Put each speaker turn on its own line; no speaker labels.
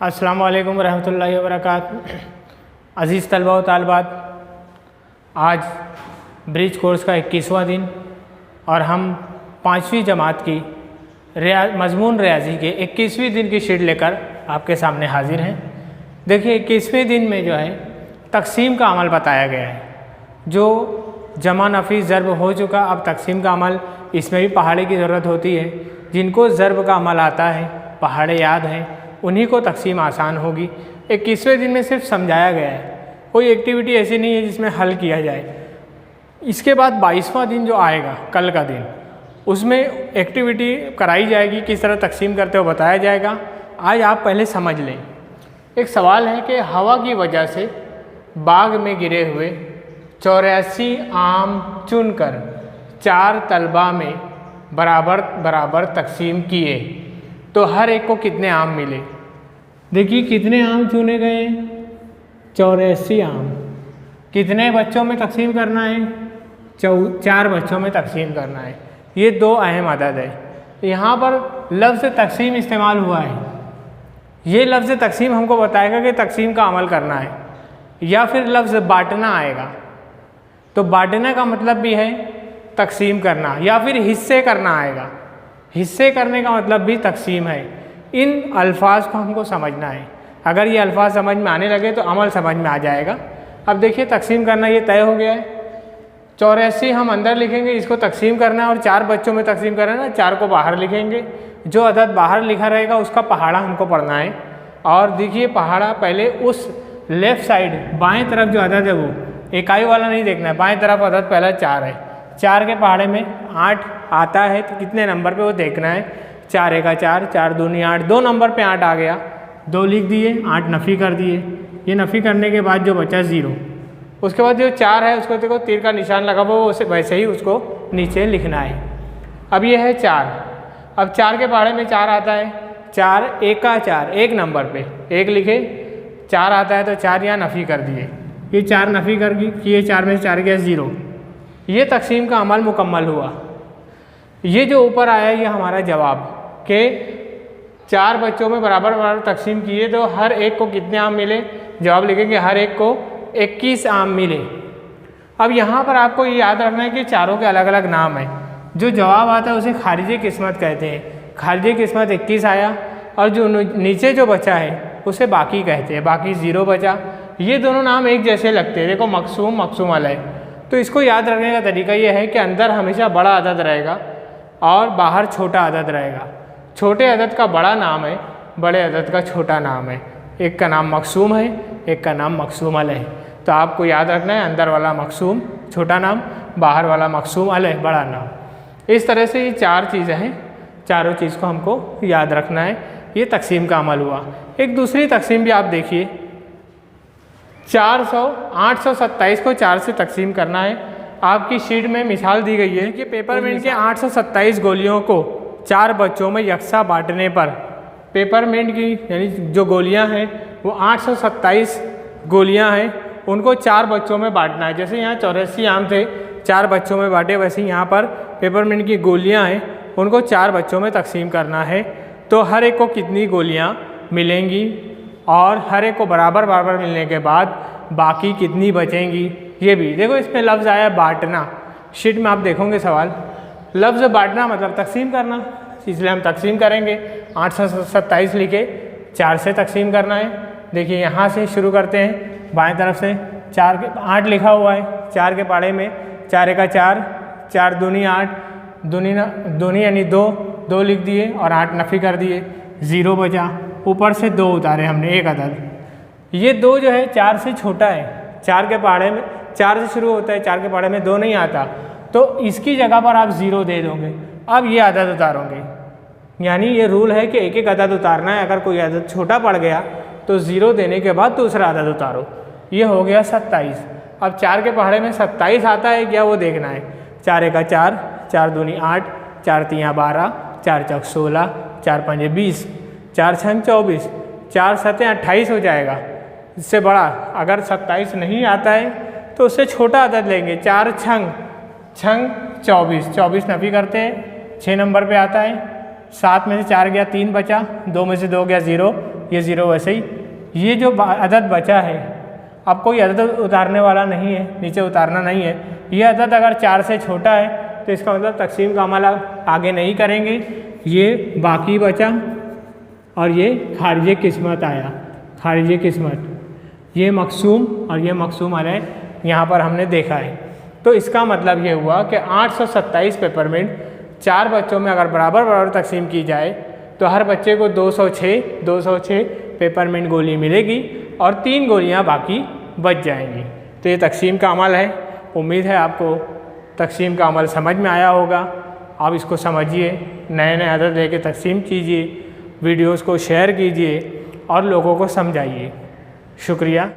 अस्सलाम वालेकुम रहमतुल्लाहि व बरकातुहू। अज़ीज़ तलबा व तालिबात, आज ब्रिज कोर्स का 21वां दिन और हम 5वीं जमात की मजमून रियाजी के 21वें दिन की शीट लेकर आपके सामने हाजिर हैं। देखिए 21वें दिन में जो है तकसीम का अमल बताया गया है। जो जमा नफ़ी ज़रब हो चुका, अब तकसीम का अमल, इसमें भी पहाड़े की ज़रूरत होती है। जिनको ज़रब का अमल आता है, पहाड़े याद हैं, उन्हीं को तकसीम आसान होगी। 21वें दिन में सिर्फ समझाया गया है, कोई एक्टिविटी ऐसी नहीं है जिसमें हल किया जाए। इसके बाद 22वां दिन जो आएगा, कल का दिन, उसमें एक्टिविटी कराई जाएगी, किस तरह तकसीम करते हो बताया जाएगा। आज आप पहले समझ लें। एक सवाल है कि हवा की वजह से बाग में गिरे हुए 84 आम चुनकर 4 तलबा में बराबर बराबर तकसीम किए तो हर एक को कितने आम मिले। देखिए कितने आम चुने गए, 84 आम। कितने बच्चों में तकसीम करना है, 4 बच्चों में तकसीम करना है। ये 2 अहम अदद है। यहाँ पर लफ्ज़ तकसीम इस्तेमाल हुआ है। ये लफ्ज़ तकसीम हमको बताएगा कि तकसीम का अमल करना है, या फिर लफ्ज़ बांटना आएगा। तो बांटने का मतलब भी है तकसीम करना, या फिर हिस्से करना आएगा। हिस्से करने का मतलब भी तकसीम है। इन अल्फाज को हमको समझना है। अगर ये अल्फाज समझ में आने लगे तो अमल समझ में आ जाएगा। अब देखिए तकसीम करना ये तय हो गया है। 84 हम अंदर लिखेंगे, इसको तकसीम करना है, और 4 बच्चों में तकसीम करना है ना, 4 को बाहर लिखेंगे। जो अदद बाहर लिखा रहेगा उसका पहाड़ा हमको पढ़ना है। और देखिए पहाड़ा पहले उस लेफ़्ट साइड बाएं तरफ जो अदद है वो इकाई वाला नहीं देखना है, बाएं तरफ अदद पहला 4 है। 4 के पहाड़े में 8 आता है तो कितने नंबर पे वो देखना है। 4 एका 4, 4 दूनी 8, 2 नंबर पे 8 आ गया, 2 लिख दिए, 8 नफ़ी कर दिए। ये नफ़ी करने के बाद जो बचा 0, उसके बाद जो 4 है उसको देखो तीर का निशान लगा हुआ, वो वैसे ही उसको नीचे लिखना है। अब ये है 4। अब 4 के पहाड़े में 4 आता है, 4 एका 4, 1 नंबर पे 1 लिखे, 4 आता है तो 4 यहाँ नफ़ी कर दिए। ये 4 नफ़ी कर किए, 4 में से 4 गया 0। ये तकसीम का अमल मुकम्मल हुआ। ये जो ऊपर आया ये हमारा जवाब कि 4 बच्चों में बराबर बराबर तकसीम किए तो हर एक को कितने आम मिले। जवाब लिखेंगे हर एक को 21 आम मिले। अब यहाँ पर आपको ये याद रखना है कि चारों के अलग अलग नाम हैं। जो जवाब आता है उसे खारिजी किस्मत कहते हैं। खारिजी किस्मत 21 आया, और जो नीचे जो बचा है उसे बाकी कहते हैं। बाकी 0 बचा। ये दोनों नाम एक जैसे लगते हैं, देखो मकसूम मकसूम अलग। तो इसको याद रखने का तरीका ये है कि अंदर हमेशा बड़ा अदद रहेगा और बाहर छोटा अदद रहेगा। छोटे अदद का बड़ा नाम है, बड़े अदद का छोटा नाम है। एक का नाम मकसूम है, एक का नाम मकसूम अलग है। तो आपको याद रखना है अंदर वाला मकसूम छोटा नाम, बाहर वाला मकसूम अलग बड़ा नाम। इस तरह से ये 4 चीज़ें हैं, चारों चीज़ को हमको याद रखना है। ये तकसीम का अमल हुआ। एक दूसरी तकसीम भी आप देखिए, 827 को 4 से तकसीम करना है। आपकी शीट में मिसाल दी गई है कि पेपरमिंट के 827 गोलियों को 4 बच्चों में यकसा बांटने पर, पेपरमिंट की यानी जो गोलियां हैं वो 827 गोलियां हैं, उनको 4 बच्चों में बांटना है। जैसे यहाँ 84 आम थे, 4 बच्चों में बांटे, वैसे यहाँ पर पेपरमिंट की गोलियाँ हैं, उनको 4 बच्चों में तकसीम करना है। तो हर एक को कितनी गोलियाँ मिलेंगी, और हर एक को बराबर बराबर मिलने के बाद बाकी कितनी बचेंगी। ये भी देखो, इसमें लफ्ज़ आया बांटना। शीट में आप देखोगे सवाल, लफ्ज़ बांटना मतलब तकसीम करना, इसलिए हम तकसीम करेंगे। 827 लिखे, 4 से तकसीम करना है। देखिए यहाँ से शुरू करते हैं, बाएं तरफ से 4 के 8 लिखा हुआ है। 4 के पहाड़े में 4 एका 4, 4 दूनी 8, दूनी यानी 2 लिख दिए और 8 नफ़ी कर दिए, 0 बचा। ऊपर से 2 उतारे हमने, एक अदद। ये 2 जो है 4 से छोटा है। 4 के पहाड़े में 4 से शुरू होता है, 4 के पहाड़े में 2 नहीं आता, तो इसकी जगह पर आप 0 दे दोगे। अब ये अदद उतारोगे, यानी ये रूल है कि एक एक अदद उतारना है। अगर कोई अदद छोटा पड़ गया तो 0 देने के बाद दूसरा अदद उतारो। ये हो गया 27। अब 4 के पहाड़े में 27 आता है क्या, वो देखना है। 4 एका 4, 4 दूनी 8, 4 तियाँ 12, 4 चौक 16, 4 पंजे 20, 4 छंग 24, 4 सतें 28 हो जाएगा। इससे बड़ा अगर 27 नहीं आता है तो उससे छोटा अदद लेंगे। 4 छंग 24, 24 नफ़ी करते हैं, 6 नंबर पे आता है। 7 में से 4 गया, 3 बचा, 2 में से 2 गया 0, ये 0 वैसे ही। ये जो अदद बचा है, अब कोई अदद उतारने वाला नहीं है, नीचे उतारना नहीं है। ये अदद अगर 4 से छोटा है तो इसका मतलब तकसीम का अमल आगे नहीं करेंगे। ये बाकी बचा और ये खारिज किस्मत आया, खारिज किस्मत, ये मकसूम और ये मकसूम अलैह यहाँ पर हमने देखा है। तो इसका मतलब ये हुआ कि 827 पेपरमिंट 4 बच्चों में अगर बराबर बराबर तकसीम की जाए तो हर बच्चे को 206 पेपरमिंट गोली मिलेगी और 3 गोलियाँ बाकी बच जाएंगी। तो ये तकसीम का अमल है। उम्मीद है आपको तकसीम का अमल समझ में आया होगा। आप इसको समझिए, नए नए अदद लेके तकसीम कीजिए, वीडियोस को शेयर कीजिए और लोगों को समझाइए। शुक्रिया।